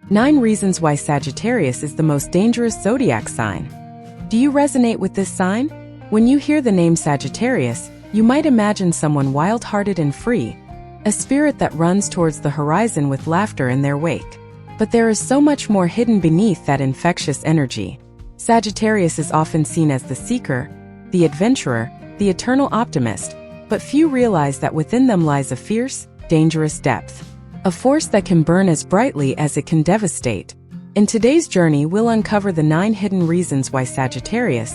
9 reasons why Sagittarius is the most dangerous zodiac sign. Do you resonate with this sign? When you hear the name Sagittarius, you might imagine someone wild-hearted and free, a spirit that runs towards the horizon with laughter in their wake. But there is so much more hidden beneath that infectious energy. Sagittarius is often seen as the seeker, the adventurer, the eternal optimist, but few realize that within them lies a fierce, dangerous depth. A force that can burn as brightly as it can devastate. In today's journey, we'll uncover the 9 hidden reasons why Sagittarius,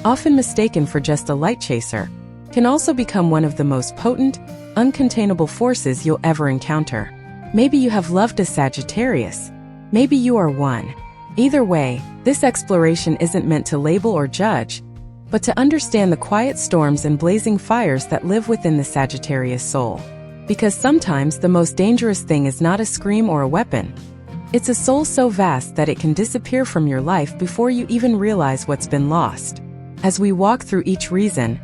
often mistaken for just a light chaser, can also become one of the most potent, uncontainable forces you'll ever encounter. Maybe you have loved a Sagittarius. Maybe you are one. Either way, this exploration isn't meant to label or judge, but to understand the quiet storms and blazing fires that live within the Sagittarius soul. Because sometimes the most dangerous thing is not a scream or a weapon. It's a soul so vast that it can disappear from your life before you even realize what's been lost. As we walk through each reason,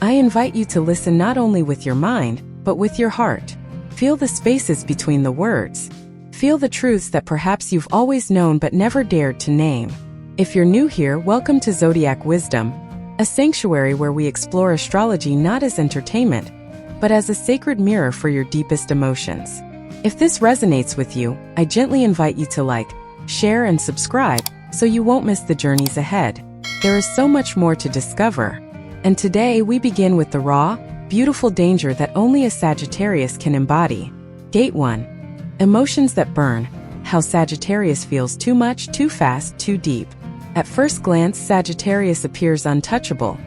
I invite you to listen not only with your mind, but with your heart. Feel the spaces between the words. Feel the truths that perhaps you've always known but never dared to name. If you're new here, welcome to Zodiac Wisdom, a sanctuary where we explore astrology not as entertainment, but as a sacred mirror for your deepest emotions. If this resonates with you, I gently invite you to like, share, and subscribe so you won't miss the journeys ahead. There is so much more to discover. And today we begin with the raw, beautiful danger that only a Sagittarius can embody. Gate 1. Emotions that burn. How Sagittarius feels too much, too fast, too deep. At first glance, Sagittarius appears untouchable.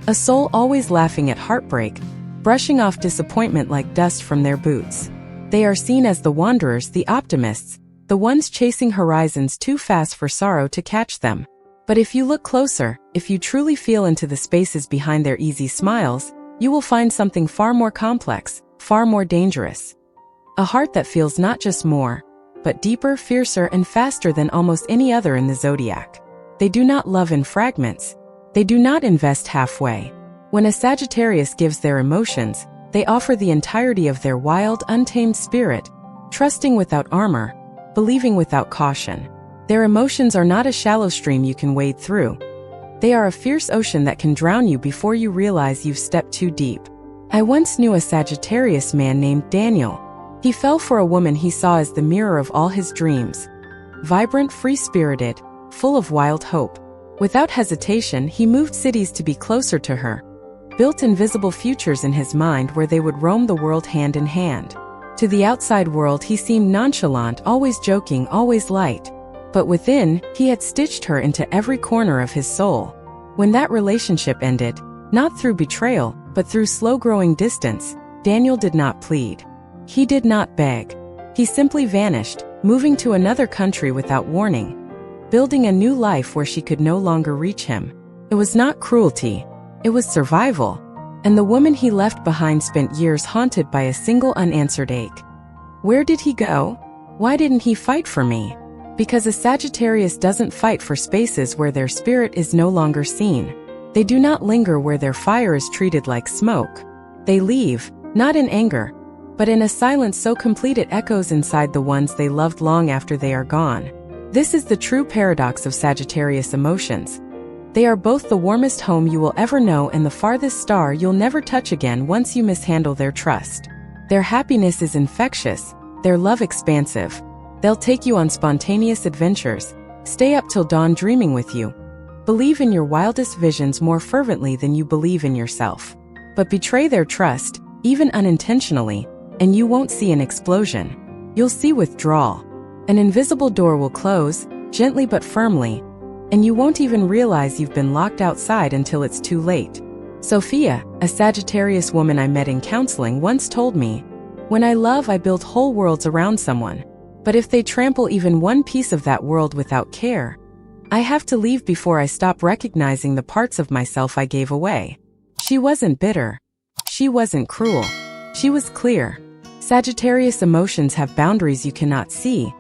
A soul always laughing at heartbreak, brushing off disappointment like dust from their boots. They are seen as the wanderers, the optimists, the ones chasing horizons too fast for sorrow to catch them. But if you look closer, if you truly feel into the spaces behind their easy smiles, you will find something far more complex, far more dangerous. A heart that feels not just more, but deeper, fiercer, and faster than almost any other in the zodiac. They do not love in fragments. They do not invest halfway. When a Sagittarius gives their emotions, they offer the entirety of their wild, untamed spirit, trusting without armor, believing without caution. Their emotions are not a shallow stream you can wade through. They are a fierce ocean that can drown you before you realize you've stepped too deep. I once knew a Sagittarius man named Daniel. He fell for a woman he saw as the mirror of all his dreams. Vibrant, free-spirited, full of wild hope. Without hesitation, he moved cities to be closer to her, built invisible futures in his mind where they would roam the world hand in hand. To the outside world, he seemed nonchalant, always joking, always light. But within, he had stitched her into every corner of his soul. When that relationship ended, not through betrayal, but through slow-growing distance, Daniel did not plead. He did not beg. He simply vanished, moving to another country without warning, building a new life where she could no longer reach him. It was not cruelty. It was survival. And the woman he left behind spent years haunted by a single unanswered ache. Where did he go? Why didn't he fight for me? Because a Sagittarius doesn't fight for spaces where their spirit is no longer seen. They do not linger where their fire is treated like smoke. They leave, not in anger, but in a silence so complete it echoes inside the ones they loved long after they are gone. This is the true paradox of Sagittarius emotions. They are both the warmest home you will ever know and the farthest star you'll never touch again once you mishandle their trust. Their happiness is infectious, their love expansive. They'll take you on spontaneous adventures, stay up till dawn dreaming with you, believe in your wildest visions more fervently than you believe in yourself. But betray their trust, even unintentionally, and you won't see an explosion. You'll see withdrawal. An invisible door will close, gently but firmly, and you won't even realize you've been locked outside until it's too late. Sophia, a Sagittarius woman I met in counseling, once told me, "When I love, I build whole worlds around someone. But if they trample even one piece of that world without care, I have to leave before I stop recognizing the parts of myself I gave away." She wasn't bitter. She wasn't cruel. She was clear. Sagittarius emotions have boundaries you cannot see,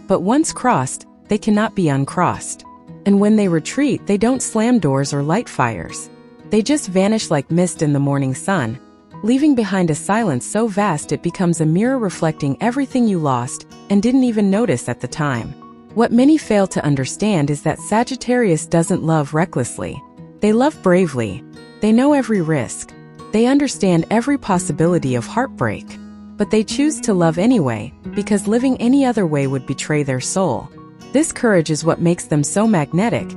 but once crossed, they cannot be uncrossed. And when they retreat, they don't slam doors or light fires. They just vanish like mist in the morning sun, leaving behind a silence so vast it becomes a mirror reflecting everything you lost and didn't even notice at the time. What many fail to understand is that Sagittarius doesn't love recklessly. They love bravely. They know every risk. They understand every possibility of heartbreak. But they choose to love anyway, because living any other way would betray their soul. This courage is what makes them so magnetic,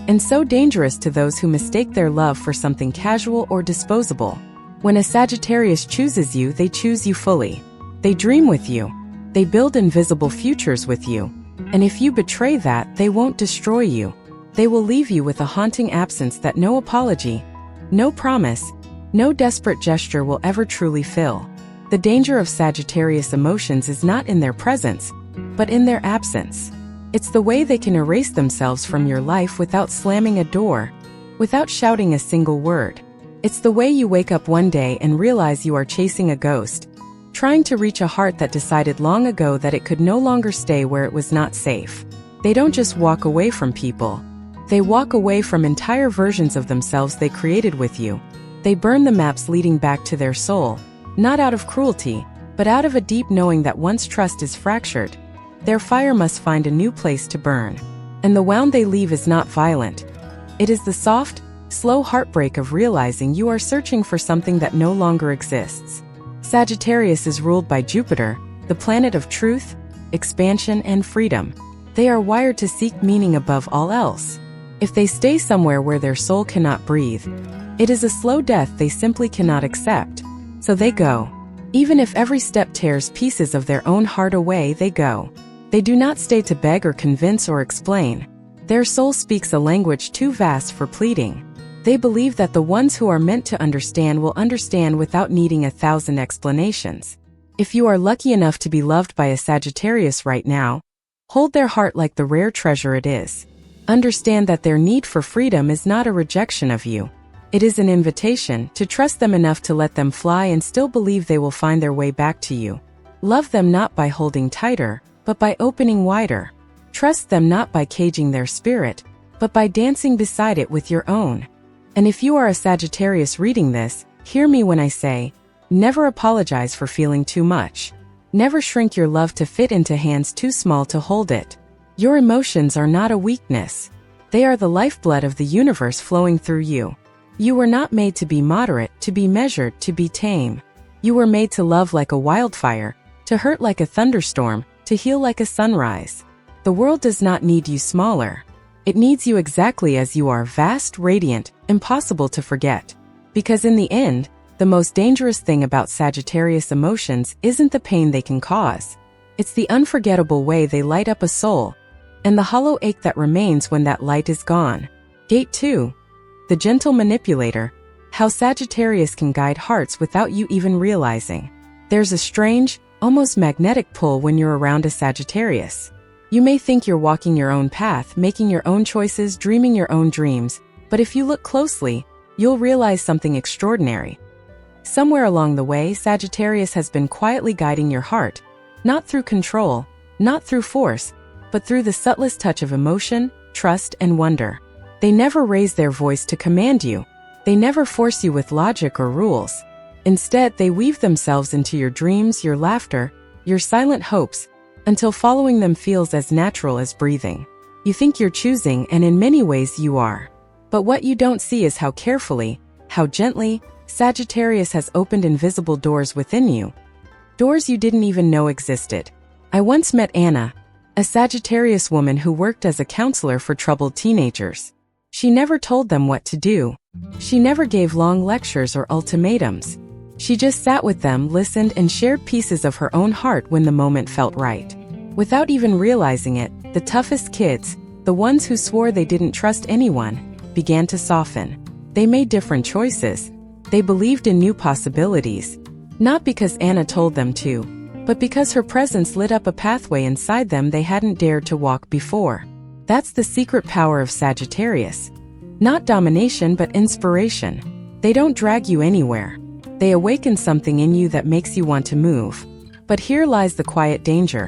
and so dangerous to those who mistake their love for something casual or disposable. When a Sagittarius chooses you, they choose you fully. They dream with you. They build invisible futures with you. And if you betray that, they won't destroy you. They will leave you with a haunting absence that no apology, no promise, no desperate gesture will ever truly fill. The danger of Sagittarius emotions is not in their presence, but in their absence. It's the way they can erase themselves from your life without slamming a door, without shouting a single word. It's the way you wake up one day and realize you are chasing a ghost, trying to reach a heart that decided long ago that it could no longer stay where it was not safe. They don't just walk away from people. They walk away from entire versions of themselves they created with you. They burn the maps leading back to their soul, not out of cruelty, but out of a deep knowing that once trust is fractured, their fire must find a new place to burn. And the wound they leave is not violent. It is the soft, slow heartbreak of realizing you are searching for something that no longer exists. Sagittarius is ruled by Jupiter, the planet of truth, expansion, and freedom. They are wired to seek meaning above all else. If they stay somewhere where their soul cannot breathe, it is a slow death they simply cannot accept. So they go. Even if every step tears pieces of their own heart away, they go. They do not stay to beg or convince or explain. Their soul speaks a language too vast for pleading. They believe that the ones who are meant to understand will understand without needing 1,000 explanations. If you are lucky enough to be loved by a Sagittarius right now, hold their heart like the rare treasure it is. Understand that their need for freedom is not a rejection of you. It is an invitation to trust them enough to let them fly and still believe they will find their way back to you. Love them not by holding tighter, but by opening wider. Trust them not by caging their spirit, but by dancing beside it with your own. And if you are a Sagittarius reading this, hear me when I say, never apologize for feeling too much. Never shrink your love to fit into hands too small to hold it. Your emotions are not a weakness. They are the lifeblood of the universe flowing through you. You were not made to be moderate, to be measured, to be tame. You were made to love like a wildfire, to hurt like a thunderstorm, to heal like a sunrise. The world does not need you smaller. It needs you exactly as you are, vast, radiant, impossible to forget. Because in the end, the most dangerous thing about Sagittarius emotions isn't the pain they can cause. It's the unforgettable way they light up a soul, and the hollow ache that remains when that light is gone. Gate 2. The gentle manipulator. How Sagittarius can guide hearts without you even realizing. There's a strange, almost magnetic pull when you're around a Sagittarius. You may think you're walking your own path, making your own choices, dreaming your own dreams, but if you look closely, you'll realize something extraordinary. Somewhere along the way, Sagittarius has been quietly guiding your heart, not through control, not through force, but through the subtlest touch of emotion, trust, and wonder. They never raise their voice to command you. They never force you with logic or rules. Instead, they weave themselves into your dreams, your laughter, your silent hopes, until following them feels as natural as breathing. You think you're choosing, and in many ways you are. But what you don't see is how carefully, how gently, Sagittarius has opened invisible doors within you. Doors you didn't even know existed. I once met Anna, a Sagittarius woman who worked as a counselor for troubled teenagers. She never told them what to do. She never gave long lectures or ultimatums. She just sat with them, listened, and shared pieces of her own heart when the moment felt right. Without even realizing it, the toughest kids, the ones who swore they didn't trust anyone, began to soften. They made different choices. They believed in new possibilities. Not because Anna told them to, but because her presence lit up a pathway inside them they hadn't dared to walk before. That's the secret power of Sagittarius. Not domination, but inspiration. They don't drag you anywhere. They awaken something in you that makes you want to move. But here lies the quiet danger.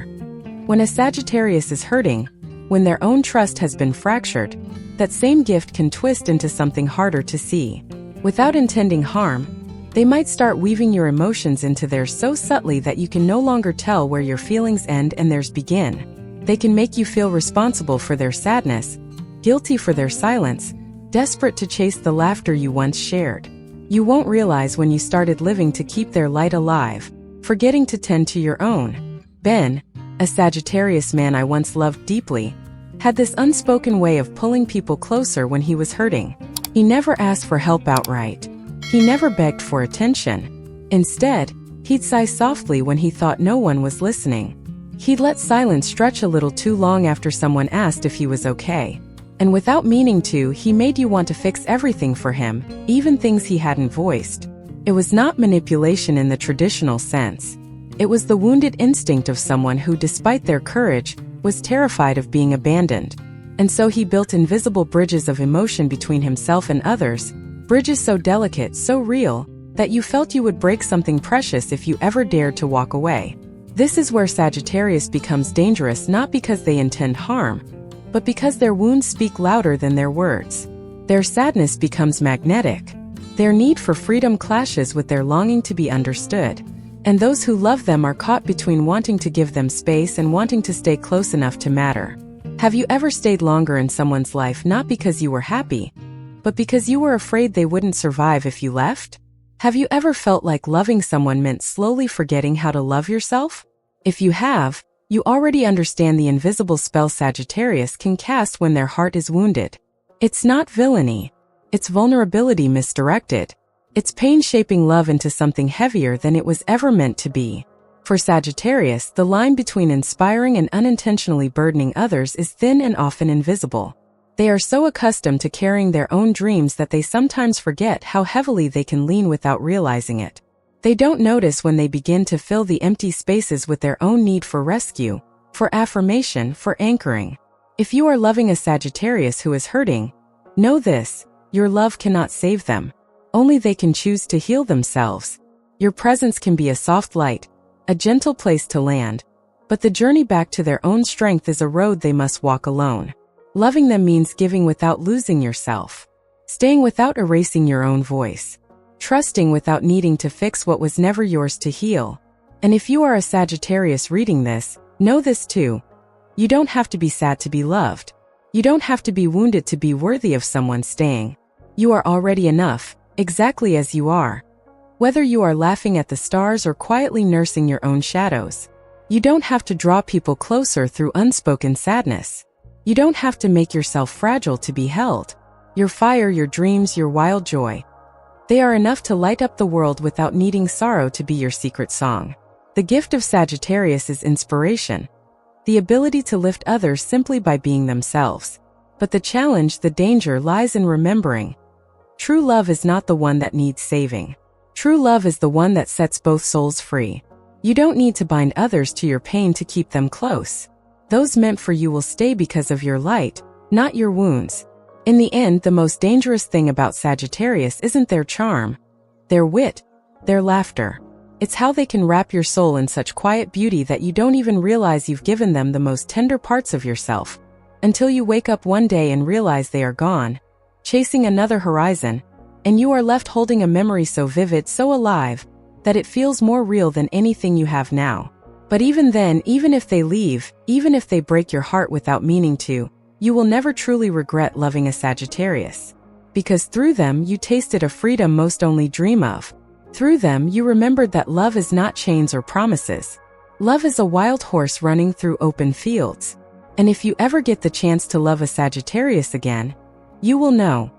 When a Sagittarius is hurting, when their own trust has been fractured, that same gift can twist into something harder to see. Without intending harm, they might start weaving your emotions into theirs so subtly that you can no longer tell where your feelings end and theirs begin. They can make you feel responsible for their sadness, guilty for their silence, desperate to chase the laughter you once shared. You won't realize when you started living to keep their light alive, forgetting to tend to your own. Ben, a Sagittarius man I once loved deeply, had this unspoken way of pulling people closer when he was hurting. He never asked for help outright. He never begged for attention. Instead, he'd sigh softly when he thought no one was listening. He'd let silence stretch a little too long after someone asked if he was okay. And without meaning to, he made you want to fix everything for him, even things he hadn't voiced. It was not manipulation in the traditional sense. It was the wounded instinct of someone who, despite their courage, was terrified of being abandoned. And so he built invisible bridges of emotion between himself and others, bridges so delicate, so real, that you felt you would break something precious if you ever dared to walk away. This is where Sagittarius becomes dangerous, not because they intend harm, but because their wounds speak louder than their words. Their sadness becomes magnetic. Their need for freedom clashes with their longing to be understood. And those who love them are caught between wanting to give them space and wanting to stay close enough to matter. Have you ever stayed longer in someone's life not because you were happy, but because you were afraid they wouldn't survive if you left? Have you ever felt like loving someone meant slowly forgetting how to love yourself? If you have, you already understand the invisible spell Sagittarius can cast when their heart is wounded. It's not villainy. It's vulnerability misdirected. It's pain shaping love into something heavier than it was ever meant to be. For Sagittarius, the line between inspiring and unintentionally burdening others is thin and often invisible. They are so accustomed to carrying their own dreams that they sometimes forget how heavily they can lean without realizing it. They don't notice when they begin to fill the empty spaces with their own need for rescue, for affirmation, for anchoring. If you are loving a Sagittarius who is hurting, know this: your love cannot save them. Only they can choose to heal themselves. Your presence can be a soft light, a gentle place to land, but the journey back to their own strength is a road they must walk alone. Loving them means giving without losing yourself, staying without erasing your own voice, trusting without needing to fix what was never yours to heal. And if you are a Sagittarius reading this, know this too: you don't have to be sad to be loved. You don't have to be wounded to be worthy of someone staying. You are already enough, exactly as you are. Whether you are laughing at the stars or quietly nursing your own shadows, you don't have to draw people closer through unspoken sadness. You don't have to make yourself fragile to be held. Your fire, your dreams, your wild joy, they are enough to light up the world without needing sorrow to be your secret song. The gift of Sagittarius is inspiration, the ability to lift others simply by being themselves. But the challenge, the danger, lies in remembering: true love is not the one that needs saving. True love is the one that sets both souls free. You don't need to bind others to your pain to keep them close. Those meant for you will stay because of your light, not your wounds. In the end, the most dangerous thing about Sagittarius isn't their charm, their wit, their laughter. It's how they can wrap your soul in such quiet beauty that you don't even realize you've given them the most tender parts of yourself, until you wake up one day and realize they are gone, chasing another horizon, and you are left holding a memory so vivid, so alive, that it feels more real than anything you have now. But even then, even if they leave, even if they break your heart without meaning to, you will never truly regret loving a Sagittarius. Because through them you tasted a freedom most only dream of. Through them you remembered that love is not chains or promises. Love is a wild horse running through open fields. And if you ever get the chance to love a Sagittarius again, you will know.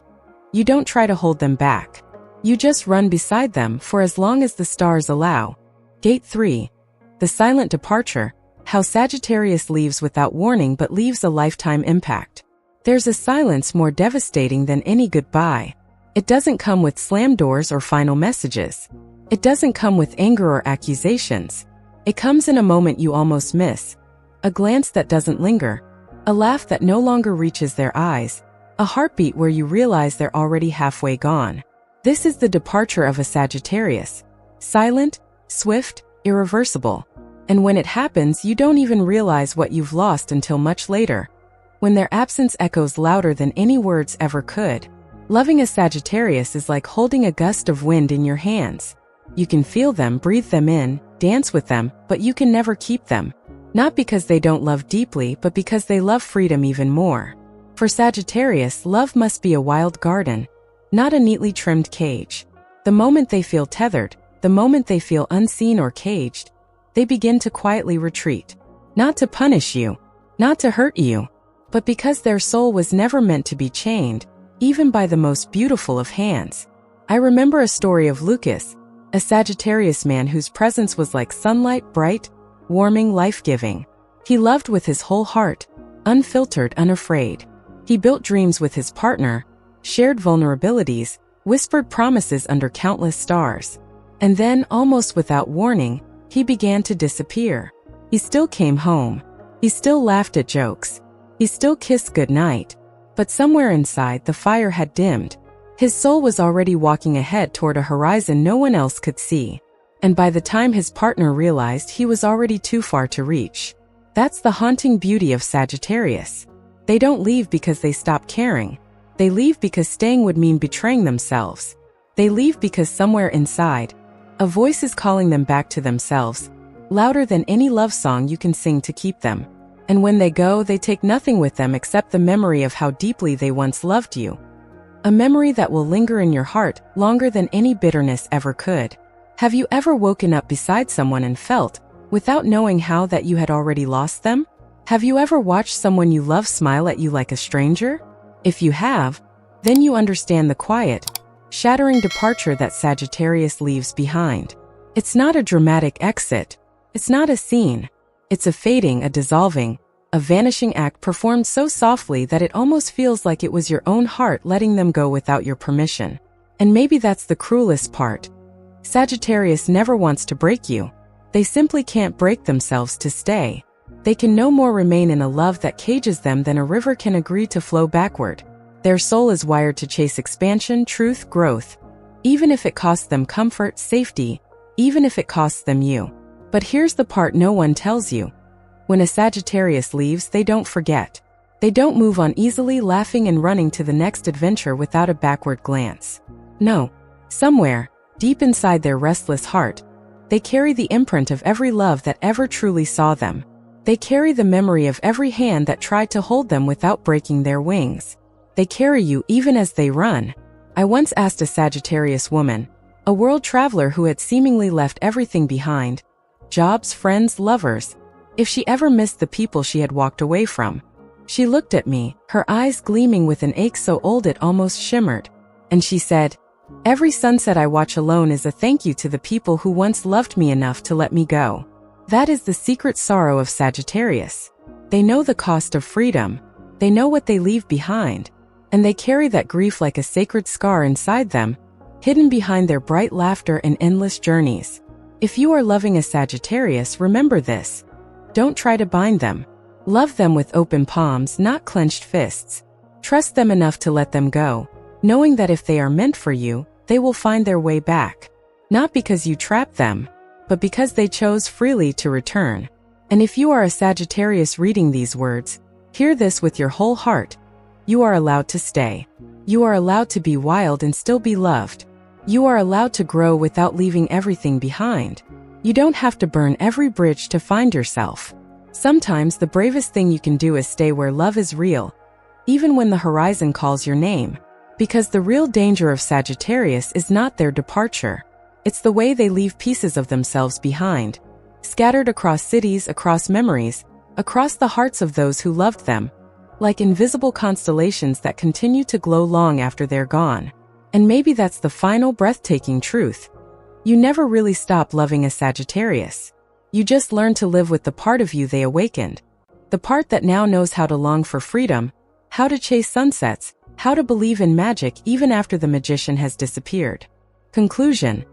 You don't try to hold them back. You just run beside them for as long as the stars allow. Gate 3. The silent departure. How Sagittarius leaves without warning but leaves a lifetime impact. There's a silence more devastating than any goodbye. It doesn't come with slammed doors or final messages. It doesn't come with anger or accusations. It comes in a moment you almost miss. A glance that doesn't linger. A laugh that no longer reaches their eyes. A heartbeat where you realize they're already halfway gone. This is the departure of a Sagittarius. Silent, swift, irreversible. And when it happens, you don't even realize what you've lost until much later, when their absence echoes louder than any words ever could. Loving a Sagittarius is like holding a gust of wind in your hands. You can feel them, breathe them in, dance with them, but you can never keep them. Not because they don't love deeply, but because they love freedom even more. For Sagittarius, love must be a wild garden, not a neatly trimmed cage. The moment they feel tethered, the moment they feel unseen or caged, they begin to quietly retreat. Not to punish you, not to hurt you, but because their soul was never meant to be chained, even by the most beautiful of hands. I remember a story of Lucas, a Sagittarius man whose presence was like sunlight, bright, warming, life-giving. He loved with his whole heart, unfiltered, unafraid. He built dreams with his partner, shared vulnerabilities, whispered promises under countless stars. And then, almost without warning, he began to disappear. He still came home. He still laughed at jokes. He still kissed goodnight. But somewhere inside, the fire had dimmed. His soul was already walking ahead toward a horizon no one else could see. And by the time his partner realized, he was already too far to reach. That's the haunting beauty of Sagittarius. They don't leave because they stop caring. They leave because staying would mean betraying themselves. They leave because somewhere inside, a voice is calling them back to themselves, louder than any love song you can sing to keep them. And when they go, they take nothing with them except the memory of how deeply they once loved you. A memory that will linger in your heart longer than any bitterness ever could. Have you ever woken up beside someone and felt, without knowing how, that you had already lost them? Have you ever watched someone you love smile at you like a stranger? If you have, then you understand the quiet, shattering departure that Sagittarius leaves behind. It's not a dramatic exit. It's not a scene. It's a fading, a dissolving, a vanishing act performed so softly that it almost feels like it was your own heart letting them go without your permission. And maybe that's the cruelest part. Sagittarius never wants to break you. They simply can't break themselves to stay. They can no more remain in a love that cages them than a river can agree to flow backward. Their soul is wired to chase expansion, truth, growth, even if it costs them comfort, safety, even if it costs them you. But here's the part no one tells you. When a Sagittarius leaves, they don't forget. They don't move on easily, laughing and running to the next adventure without a backward glance. No. Somewhere, deep inside their restless heart, they carry the imprint of every love that ever truly saw them. They carry the memory of every hand that tried to hold them without breaking their wings. They carry you even as they run. I once asked a Sagittarius woman, a world traveler who had seemingly left everything behind, jobs, friends, lovers, if she ever missed the people she had walked away from. She looked at me, her eyes gleaming with an ache so old it almost shimmered, and she said, "Every sunset I watch alone is a thank you to the people who once loved me enough to let me go." That is the secret sorrow of Sagittarius. They know the cost of freedom. They know what they leave behind. And they carry that grief like a sacred scar inside them, hidden behind their bright laughter and endless journeys. If you are loving a Sagittarius, remember this. Don't try to bind them. Love them with open palms, not clenched fists. Trust them enough to let them go, knowing that if they are meant for you, they will find their way back. Not because you trapped them, but because they chose freely to return. And if you are a Sagittarius reading these words, hear this with your whole heart. You are allowed to stay. You are allowed to be wild and still be loved. You are allowed to grow without leaving everything behind. You don't have to burn every bridge to find yourself. Sometimes the bravest thing you can do is stay where love is real, even when the horizon calls your name. Because the real danger of Sagittarius is not their departure. It's the way they leave pieces of themselves behind, scattered across cities, across memories, across the hearts of those who loved them, like invisible constellations that continue to glow long after they're gone. And maybe that's the final breathtaking truth. You never really stop loving a Sagittarius. You just learn to live with the part of you they awakened, the part that now knows how to long for freedom, how to chase sunsets, how to believe in magic even after the magician has disappeared. Conclusion.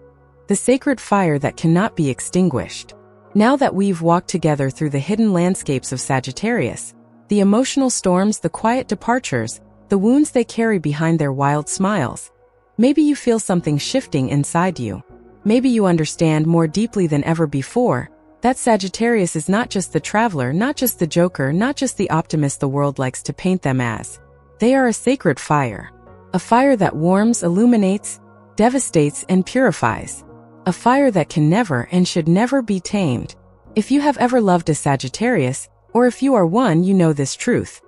The sacred fire that cannot be extinguished. Now that we've walked together through the hidden landscapes of Sagittarius, the emotional storms, the quiet departures, the wounds they carry behind their wild smiles, maybe you feel something shifting inside you. Maybe you understand more deeply than ever before that Sagittarius is not just the traveler, not just the joker, not just the optimist the world likes to paint them as. They are a sacred fire. A fire that warms, illuminates, devastates, and purifies. A fire that can never and should never be tamed. If you have ever loved a Sagittarius, or if you are one, you know this truth.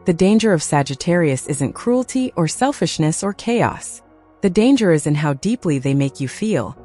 The danger of Sagittarius isn't cruelty or selfishness or chaos. The danger is in how deeply they make you feel.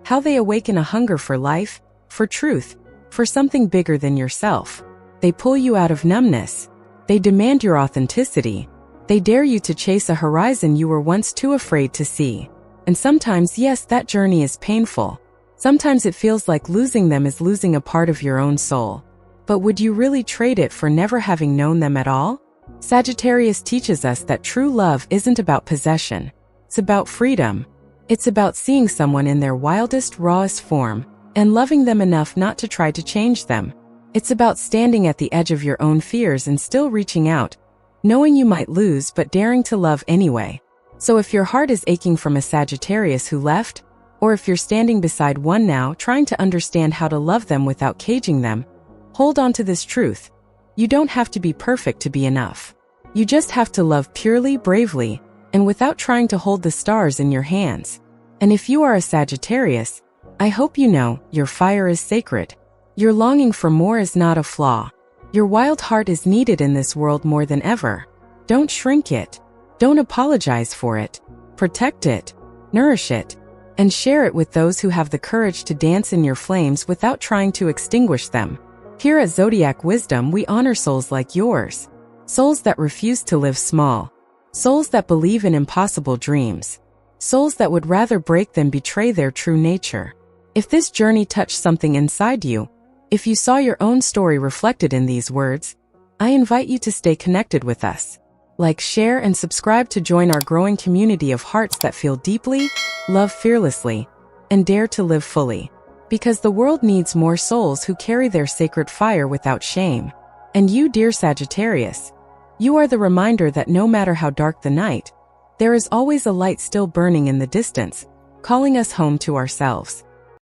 How they awaken a hunger for life, for truth, for something bigger than yourself. They pull you out of numbness. They demand your authenticity. They dare you to chase a horizon you were once too afraid to see. And sometimes, yes, that journey is painful. Sometimes it feels like losing them is losing a part of your own soul. But would you really trade it for never having known them at all? Sagittarius teaches us that true love isn't about possession. It's about freedom. It's about seeing someone in their wildest, rawest form, and loving them enough not to try to change them. It's about standing at the edge of your own fears and still reaching out, knowing you might lose but daring to love anyway. So if your heart is aching from a Sagittarius who left, or if you're standing beside one now trying to understand how to love them without caging them, hold on to this truth. You don't have to be perfect to be enough. You just have to love purely, bravely, and without trying to hold the stars in your hands. And if you are a Sagittarius, I hope you know your fire is sacred. Your longing for more is not a flaw. Your wild heart is needed in this world more than ever. Don't shrink it. Don't apologize for it. Protect it, nourish it, and share it with those who have the courage to dance in your flames without trying to extinguish them. Here at Zodiac Wisdom, we honor souls like yours. Souls that refuse to live small. Souls that believe in impossible dreams. Souls that would rather break than betray their true nature. If this journey touched something inside you, if you saw your own story reflected in these words, I invite you to stay connected with us. Like, share, and subscribe to join our growing community of hearts that feel deeply, love fearlessly, and dare to live fully. Because the world needs more souls who carry their sacred fire without shame. And you, dear Sagittarius, you are the reminder that no matter how dark the night, there is always a light still burning in the distance, calling us home to ourselves.